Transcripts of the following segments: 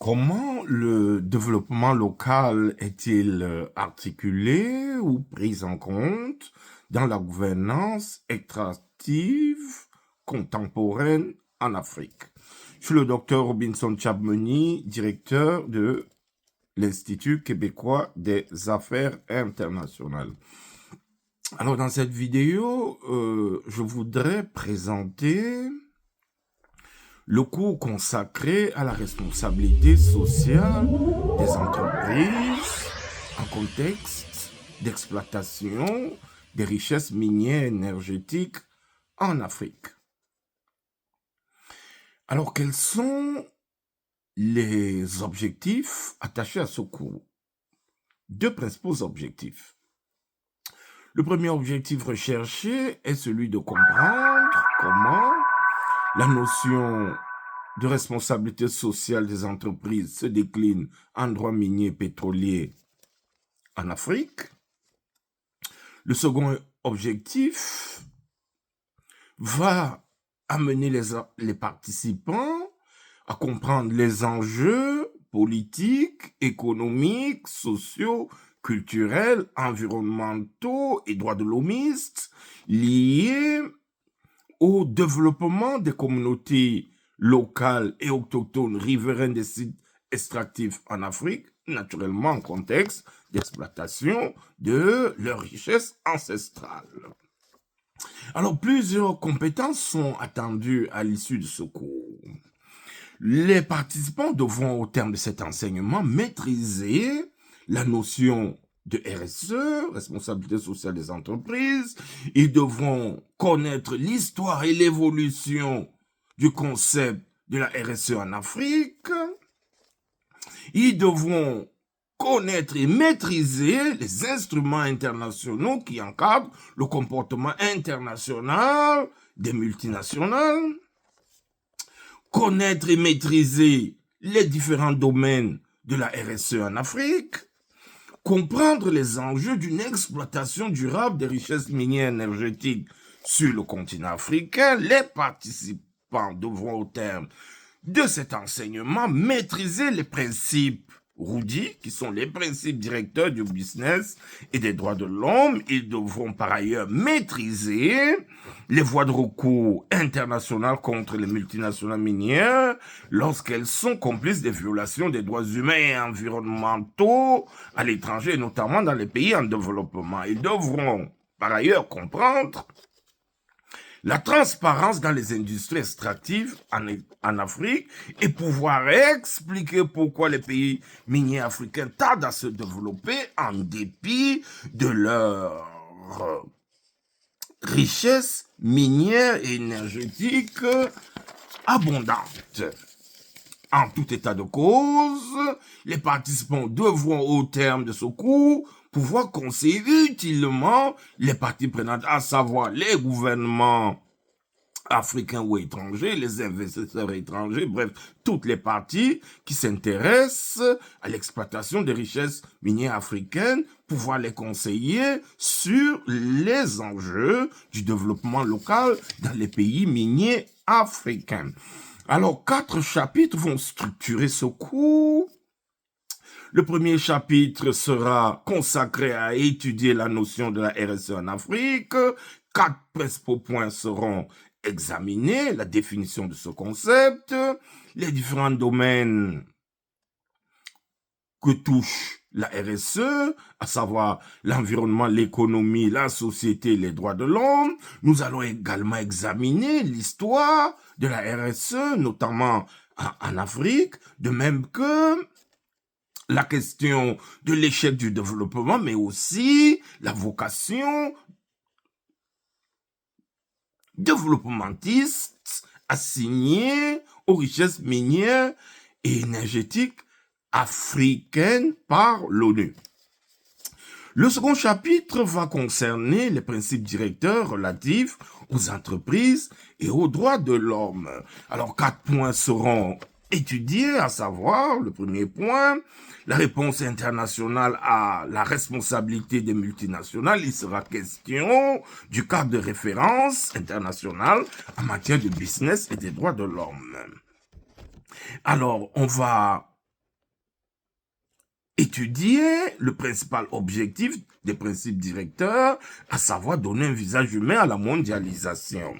Comment le développement local est-il articulé ou pris en compte dans la gouvernance extractive contemporaine en Afrique? Je suis le docteur Robinson Chabmeni, directeur de l'Institut québécois des affaires internationales. Alors, dans cette vidéo, je voudrais présenter le cours consacré à la responsabilité sociale des entreprises en contexte d'exploitation des richesses minières et énergétiques en Afrique. Alors, quels sont les objectifs attachés à ce cours? Deux principaux objectifs. Le premier objectif recherché est celui de comprendre comment la notion de responsabilité sociale des entreprises se décline en droit minier pétrolier en Afrique. Le second objectif va amener les participants à comprendre les enjeux politiques, économiques, sociaux, culturels, environnementaux et droits de l'homiste liés au développement des communautés locales et autochtones riveraines des sites extractifs en Afrique, naturellement en contexte d'exploitation de leurs richesses ancestrales. Alors, plusieurs compétences sont attendues à l'issue de ce cours. Les participants devront, au terme de cet enseignement, maîtriser la notion de RSE, responsabilité sociale des entreprises. Ils devront connaître l'histoire et l'évolution du concept de la RSE en Afrique. Ils devront connaître et maîtriser les instruments internationaux qui encadrent le comportement international des multinationales. Connaître et maîtriser les différents domaines de la RSE en Afrique. Comprendre les enjeux d'une exploitation durable des richesses minières énergétiques sur le continent africain. Les participants devront, au terme de cet enseignement, maîtriser les principes RUDI, qui sont les principes directeurs du business et des droits de l'homme. Ils devront par ailleurs maîtriser les voies de recours internationales contre les multinationales minières lorsqu'elles sont complices des violations des droits humains et environnementaux à l'étranger, notamment dans les pays en développement. Ils devront par ailleurs comprendre la transparence dans les industries extractives en Afrique et pouvoir expliquer pourquoi les pays miniers africains tardent à se développer en dépit de leur richesse minière et énergétique abondante. En tout état de cause, les participants devront, au terme de ce cours, pouvoir conseiller utilement les parties prenantes, à savoir les gouvernements africains ou étrangers, les investisseurs étrangers, bref, toutes les parties qui s'intéressent à l'exploitation des richesses minières africaines, pouvoir les conseiller sur les enjeux du développement local dans les pays miniers africains. Alors, 4 chapitres vont structurer ce cours. Le premier chapitre sera consacré à étudier la notion de la RSE en Afrique. 4 principaux points seront examinés: la définition de ce concept, les différents domaines que touche la RSE, à savoir l'environnement, l'économie, la société, les droits de l'homme. Nous allons également examiner l'histoire de la RSE, notamment en Afrique, de même que la question de l'échec du développement, mais aussi la vocation développementiste assignée aux richesses minières et énergétiques africaines par l'ONU. Le second chapitre va concerner les principes directeurs relatifs aux entreprises et aux droits de l'homme. Alors, 4 points seront étudiés, à savoir, le premier point, la réponse internationale à la responsabilité des multinationales. Il sera question du cadre de référence international en matière de business et des droits de l'homme. Alors, on va étudier le principal objectif des principes directeurs, à savoir donner un visage humain à la mondialisation,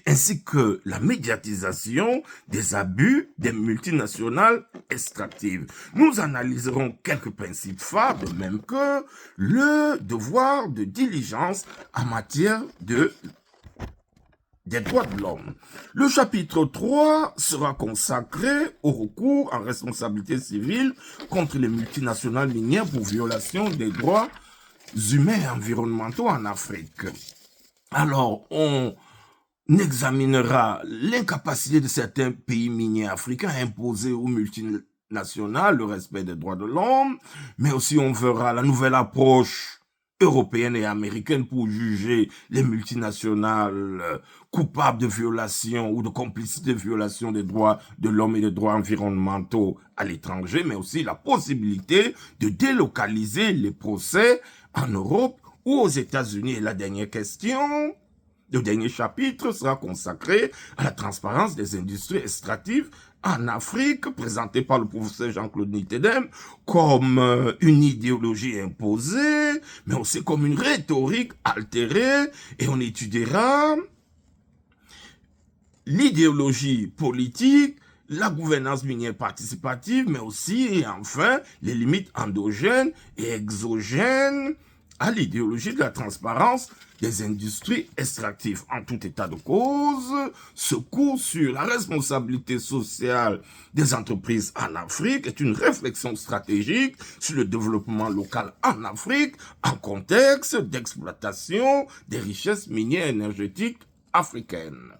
ainsi que la médiatisation des abus des multinationales extractives. Nous analyserons quelques principes phares, de même que le devoir de diligence en matière des droits de l'homme. Le chapitre 3 sera consacré au recours en responsabilité civile contre les multinationales minières pour violation des droits humains et environnementaux en Afrique. Alors, on examinera l'incapacité de certains pays miniers africains à imposer aux multinationales le respect des droits de l'homme, mais aussi on verra la nouvelle approche européenne et américaine pour juger les multinationales coupables de violation ou de complicité de violation des droits de l'homme et des droits environnementaux à l'étranger, mais aussi la possibilité de délocaliser les procès en Europe ou aux États-Unis. Et la dernière question, le dernier chapitre sera consacré à la transparence des industries extractives en Afrique, présentée par le professeur Jean-Claude Nittedem comme une idéologie imposée, mais aussi comme une rhétorique altérée, et on étudiera l'idéologie politique, la gouvernance minière participative, mais aussi, et enfin, les limites endogènes et exogènes à l'idéologie de la transparence des industries extractives. En tout état de cause, ce cours sur la responsabilité sociale des entreprises en Afrique est une réflexion stratégique sur le développement local en Afrique en contexte d'exploitation des richesses minières énergétiques africaines.